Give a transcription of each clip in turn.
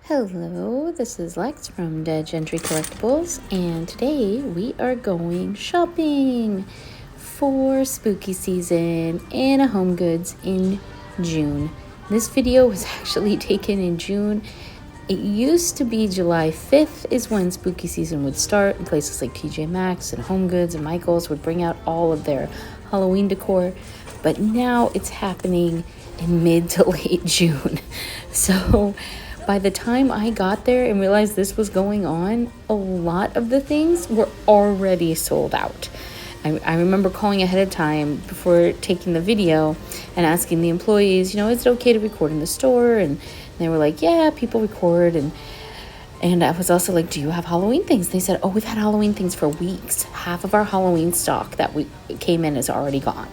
Hello, this is Lex from Dead Gentry Collectibles, and today we are going shopping for spooky season in a HomeGoods in June. This video was actually taken in June. It used to be July 5th is when spooky season would start, and places like TJ Maxx and HomeGoods and Michael's would bring out all of their Halloween decor, but now it's happening in mid to late June. So by the time I got there and realized this was going on, a lot of the things were already sold out. I remember calling ahead of time before taking the video and asking the employees, is it okay to record in the store? And they were like, yeah, people record. And I was also like, do you have Halloween things? They said, oh, we've had Halloween things for weeks. Half of our Halloween stock that we came in is already gone.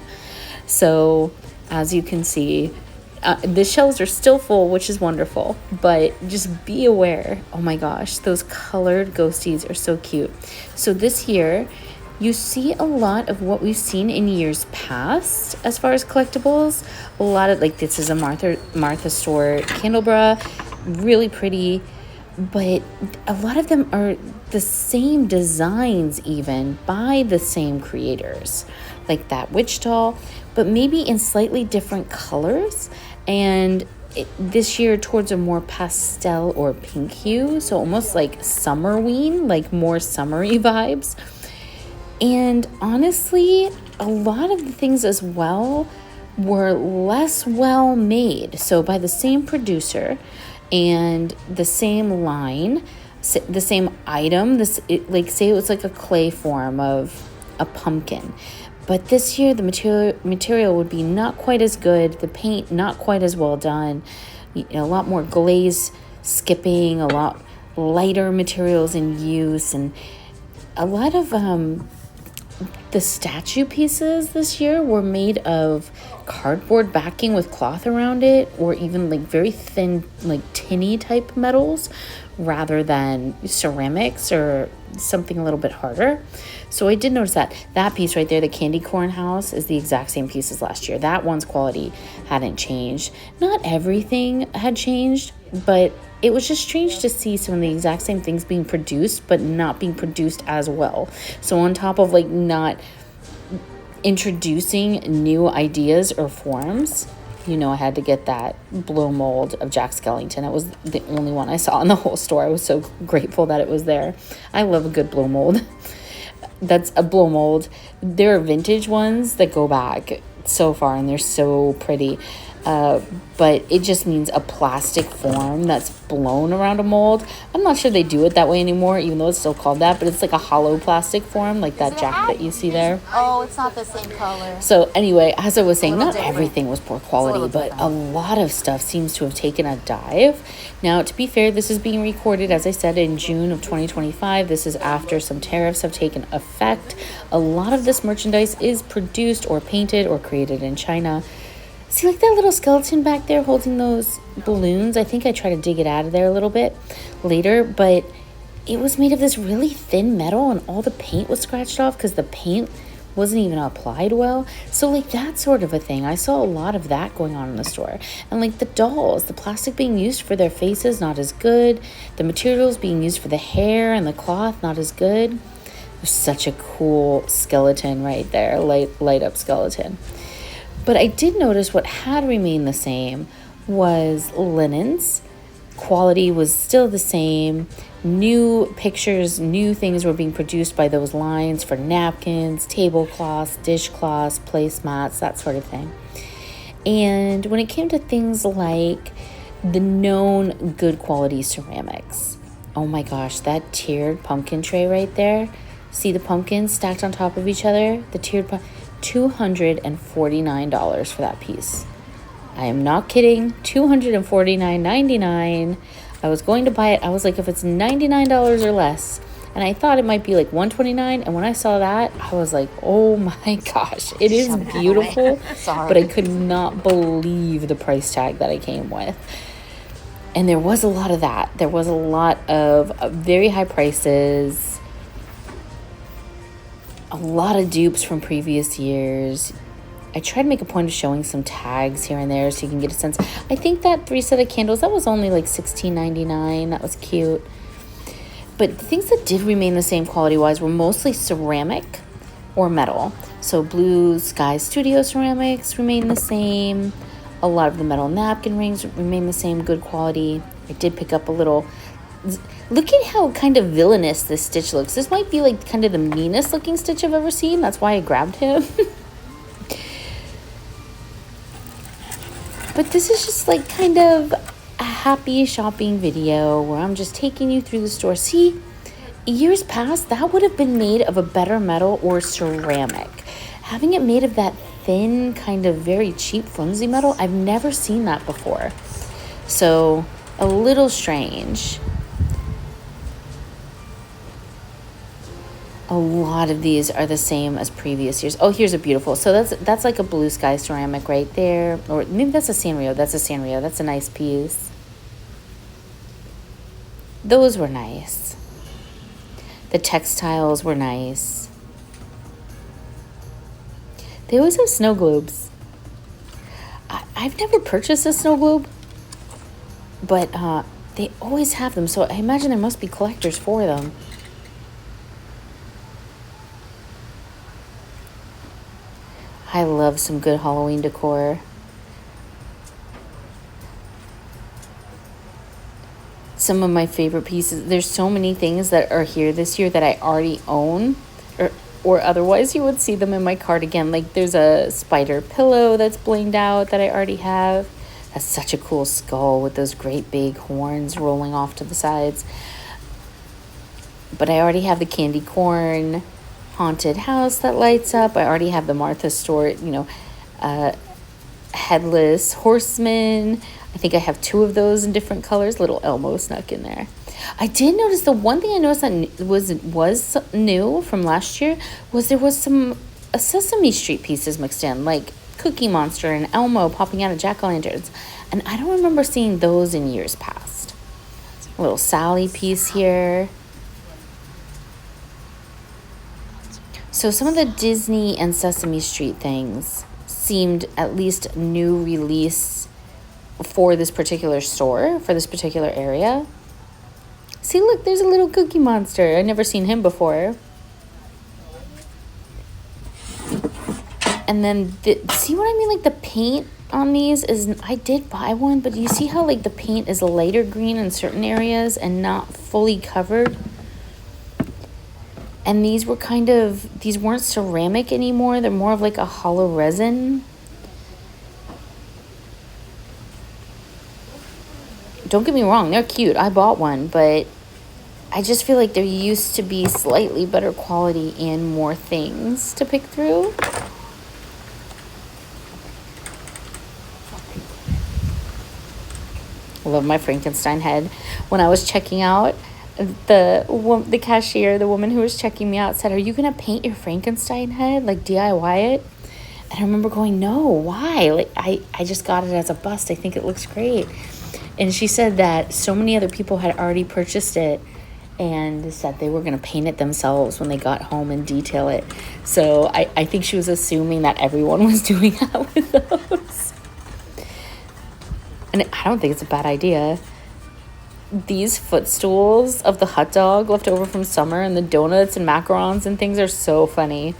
So as you can see, the shelves are still full, which is wonderful, but just be aware. Oh my gosh, those colored ghosties are so cute. So this year, you see a lot of what we've seen in years past as far as collectibles. A lot of, like, this is a Martha Stewart Candlebra, really pretty, but a lot of them are the same designs, even by the same creators, like that witch doll, but maybe in slightly different colors. And this year towards a more pastel or pink hue, so almost like summerween, like more summery vibes. And honestly, a lot of the things as well were less well made. So by the same producer and the same line, the same item, say it was like a clay form of a pumpkin. But this year, the material would be not quite as good. The paint, not quite as well done. A lot more glaze skipping, a lot lighter materials in use. And a lot of the statue pieces this year were made of cardboard backing with cloth around it, or even like very thin, like tinny type metals, rather than ceramics or something a little bit harder. So I did notice that piece right there, the candy corn house, is the exact same piece as last year. That one's quality hadn't changed. Not everything had changed, but it was just strange to see some of the exact same things being produced, but not being produced as well. So on top of like not introducing new ideas or forms, I had to get that blow mold of Jack Skellington. It was the only one I saw in the whole store. I was so grateful that it was there. I love a good blow mold. That's a blow mold. There are vintage ones that go back so far, and they're so pretty. But it just means a plastic form that's blown around a mold. I'm not sure they do it that way anymore, even though it's still called that, but it's like a hollow plastic form, like that jacket that you see there. Oh, it's not the same color. So anyway, as I was saying, not everything was poor quality, but a lot of stuff seems to have taken a dive. Now, to be fair, this is being recorded, as I said, in June of 2025. This is after some tariffs have taken effect. A lot of this merchandise is produced or painted or created in China. See, like that little skeleton back there holding those balloons? I think I tried to dig it out of there a little bit later, but it was made of this really thin metal, and all the paint was scratched off because the paint wasn't even applied well. So like that sort of a thing. I saw a lot of that going on in the store. And like the dolls, the plastic being used for their faces, not as good. The materials being used for the hair and the cloth, not as good. There's such a cool skeleton right there, light up skeleton. But I did notice what had remained the same was linens. Quality was still the same. New pictures, new things were being produced by those lines for napkins, tablecloths, dishcloths, placemats, that sort of thing. And when it came to things like the known good quality ceramics, oh my gosh, that tiered pumpkin tray right there. See the pumpkins stacked on top of each other? The tiered $249 for that piece. I am not kidding. $249.99. I was going to buy it. I was like, if it's $99 or less, and I thought it might be like $129. And when I saw that, I was like, oh my gosh, it is beautiful. But I could not believe the price tag that I came with. And there was a lot of that. There was a lot of very high prices. A lot of dupes from previous years. I try to make a point of showing some tags here and there so you can get a sense. I think that 3 set of candles, that was only like $16.99. That was cute. But the things that did remain the same quality-wise were mostly ceramic or metal. So Blue Sky Studio ceramics remain the same. A lot of the metal napkin rings remain the same, good quality. I did pick up a little... Look at how kind of villainous this Stitch looks. This might be like kind of the meanest looking Stitch I've ever seen. That's why I grabbed him. But this is just like kind of a happy shopping video where I'm just taking you through the store. See, years past, that would have been made of a better metal or ceramic. Having it made of that thin, kind of very cheap, flimsy metal, I've never seen that before. So, a little strange. A lot of these are the same as previous years. Oh, here's a beautiful. So that's like a Blue Sky ceramic right there. Or maybe that's a Sanrio. That's a Sanrio. That's a nice piece. Those were nice. The textiles were nice. They always have snow globes. I've never purchased a snow globe, but they always have them. So I imagine there must be collectors for them. I love some good Halloween decor. Some of my favorite pieces. There's so many things that are here this year that I already own, or otherwise you would see them in my cart again. Like there's a spider pillow that's blinged out that I already have. That's such a cool skull with those great big horns rolling off to the sides. But I already have the candy corn haunted house that lights up. I already have the Martha Stewart, headless horseman. I think I have 2 of those in different colors. Little Elmo snuck in there. I did notice the one thing I noticed that was new from last year was there was some Sesame Street pieces mixed in, like Cookie Monster and Elmo popping out of jack-o'-lanterns. And I don't remember seeing those in years past. A little Sally piece here. So some of the Disney and Sesame Street things seemed at least new release for this particular store, for this particular area. See, look, there's a little Cookie Monster. I've never seen him before. And then, see what I mean? Like the paint on these is, I did buy one, but you see how like the paint is lighter green in certain areas and not fully covered? And these weren't ceramic anymore. They're more of like a hollow resin. Don't get me wrong, they're cute. I bought one, but I just feel like there used to be slightly better quality and more things to pick through. I love my Frankenstein head. When I was checking out, the cashier, the woman who was checking me out, said, "Are you gonna paint your Frankenstein head, like DIY it?" And I remember going, "No, why? Like I just got it as a bust. I think it looks great." And she said that so many other people had already purchased it and said they were gonna paint it themselves when they got home and detail it. So I think she was assuming that everyone was doing that with those. And I don't think it's a bad idea. These footstools of the hot dog left over from summer and the donuts and macarons and things are so funny.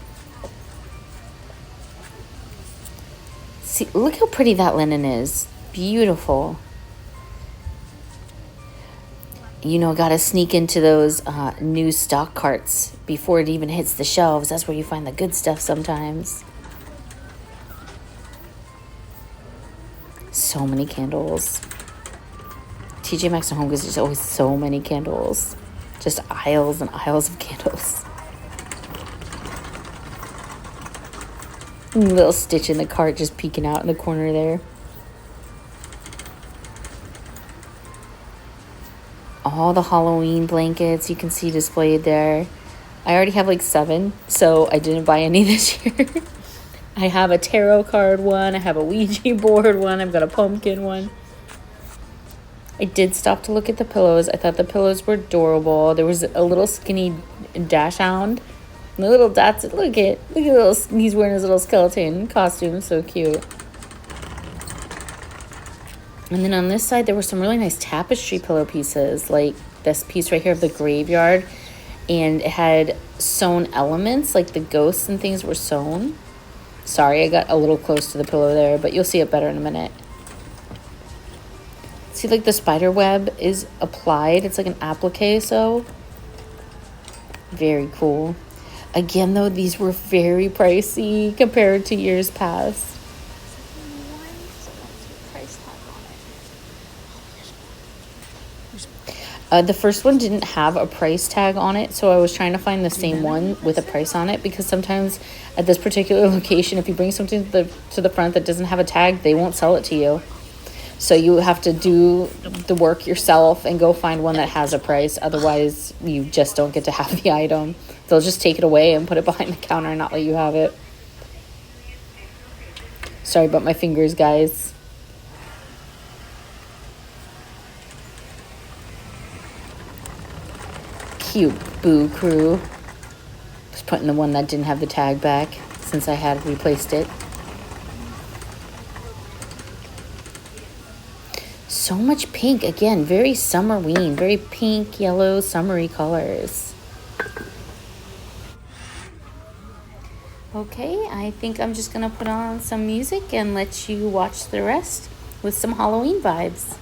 See, look how pretty that linen is. Beautiful. You know, gotta sneak into those new stock carts before it even hits the shelves. That's where you find the good stuff sometimes. So many candles. TJ Maxx and HomeGoods, there's always so many candles. Just aisles and aisles of candles. Little Stitch in the cart just peeking out in the corner there. All the Halloween blankets you can see displayed there. I already have like 7, so I didn't buy any this year. I have a tarot card one. I have a Ouija board one. I've got a pumpkin one. I did stop to look at the pillows. I thought the pillows were adorable. There was a little skinny dachshund And the little dots, look at little, he's wearing his little skeleton costume, so cute. And then on this side, there were some really nice tapestry pillow pieces, like this piece right here of the graveyard. And it had sewn elements, like the ghosts and things were sewn. Sorry, I got a little close to the pillow there, but you'll see it better in a minute. See, like the spider web is applied. It's like an applique, so very cool. Again, though, these were very pricey compared to years past. The first one didn't have a price tag on it, so I was trying to find the same one with a price on it, because sometimes at this particular location, if you bring something to the front that doesn't have a tag, they won't sell it to you. So you have to do the work yourself and go find one that has a price. Otherwise, you just don't get to have the item. They'll just take it away and put it behind the counter and not let you have it. Sorry about my fingers, guys. Cute Boo Crew. Just putting the one that didn't have the tag back since I had replaced it. So much pink. Again, very summerween. Very pink, yellow, summery colors. Okay, I think I'm just going to put on some music and let you watch the rest with some Halloween vibes.